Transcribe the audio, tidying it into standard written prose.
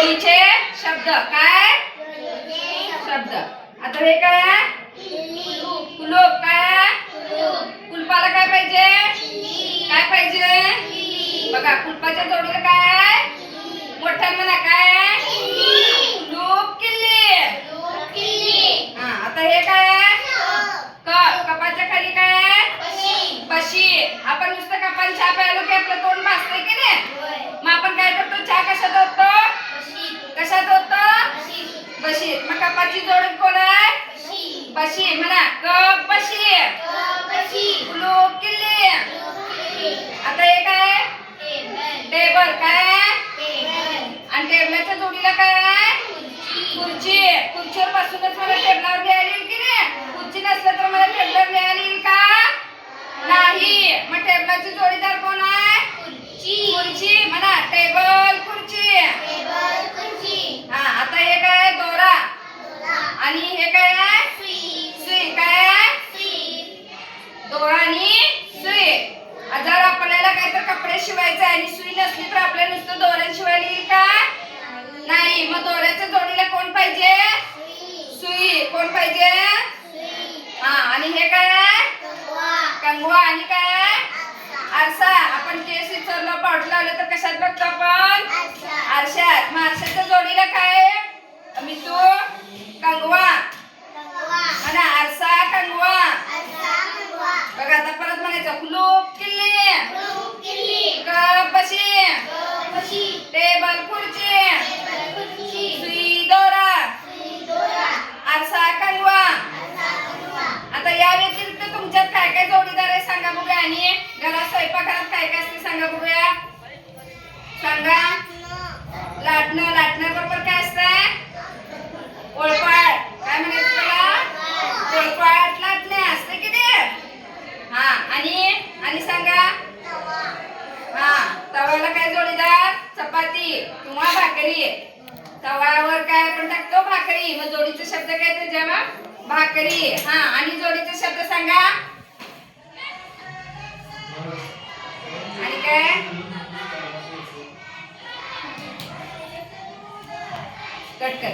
जोडीचे शब्द काय शब्द. आता हे काय कुलूप काय कुलपाला काय पाहिजे काय पाहिजे बघा कुलपाच्या जोडीला काय मोठ्या म्हणा काय कुलूप किल्ली. हा आता हे काय कपाच्या खाली काय पशी. आपण नुसतं कपान चहा प्यायलो की आपलं तोंड भासतंय की नाही. मग आपण काय करतो चहा कशात होतो कशात होतो बशीत. मग कपाची जोड कोण आहे बशी म्हणा कप बशी कुलूप किल्ली. आता हे काय टेबल काय आणि टेबलाच्या जोडीला काय खुर्ची. खुर्चीवर बसूनच मला टेबलावर लिहायला येईल की नाही. खुर्ची नसलं तर मला टेबलावर लिहायला येईल का नाही. मग टेबलाची जोडीदार कोण आहे खुर्ची म्हणा टेबल खुर्ची. हा आता हे काय दोरा आणि हे काय सुई काय दोरा आणि सुई. जर आपल्याला काहीतरी कपडे शिवायचे आणि सुई नसली तर आपल्याला नुसतं दोऱ्याने शिवायला येईल का नाही. मग दोऱ्याच्या जोडीला कोण पाहिजे सुई कोण पाहिजे. हा आणि हे काय कंगवा आणि काय आरसा. आपण केस विचारलं पावडर लावलं तर कशात बघतो आपण आरशात. मग आरशाच्या जोडीला काय मितू कंगवा म्हणा आरसा कंगवा. बघा आता परत म्हणायचं कुलूप किल्ली कप बशी टेबल खुर्ची सुई दोरा आरसा कंगवा. आता या व्यतिरिक्त तुमच्यात काय काय जोडीदार आहे सांगा बघूया. आणि घरात स्वयंपाकघरात काय काय असते सांगा बघूया सांगा. लाटणं बरोबर काय असतंय पोळपाट. काय म्हणायचं त्याला पोळपाट लाटणे असते की ते. हा आणि सांगा हा तव्याला काय जोडीदार चपाती किंवा भाकरी. तव्यावर काय आपण टाकतो भाकरी. मग जोडीचे शब्द काय त्याच्या भाकरी. हा आणि जोडीचे शब्द सांगा आणि काय कट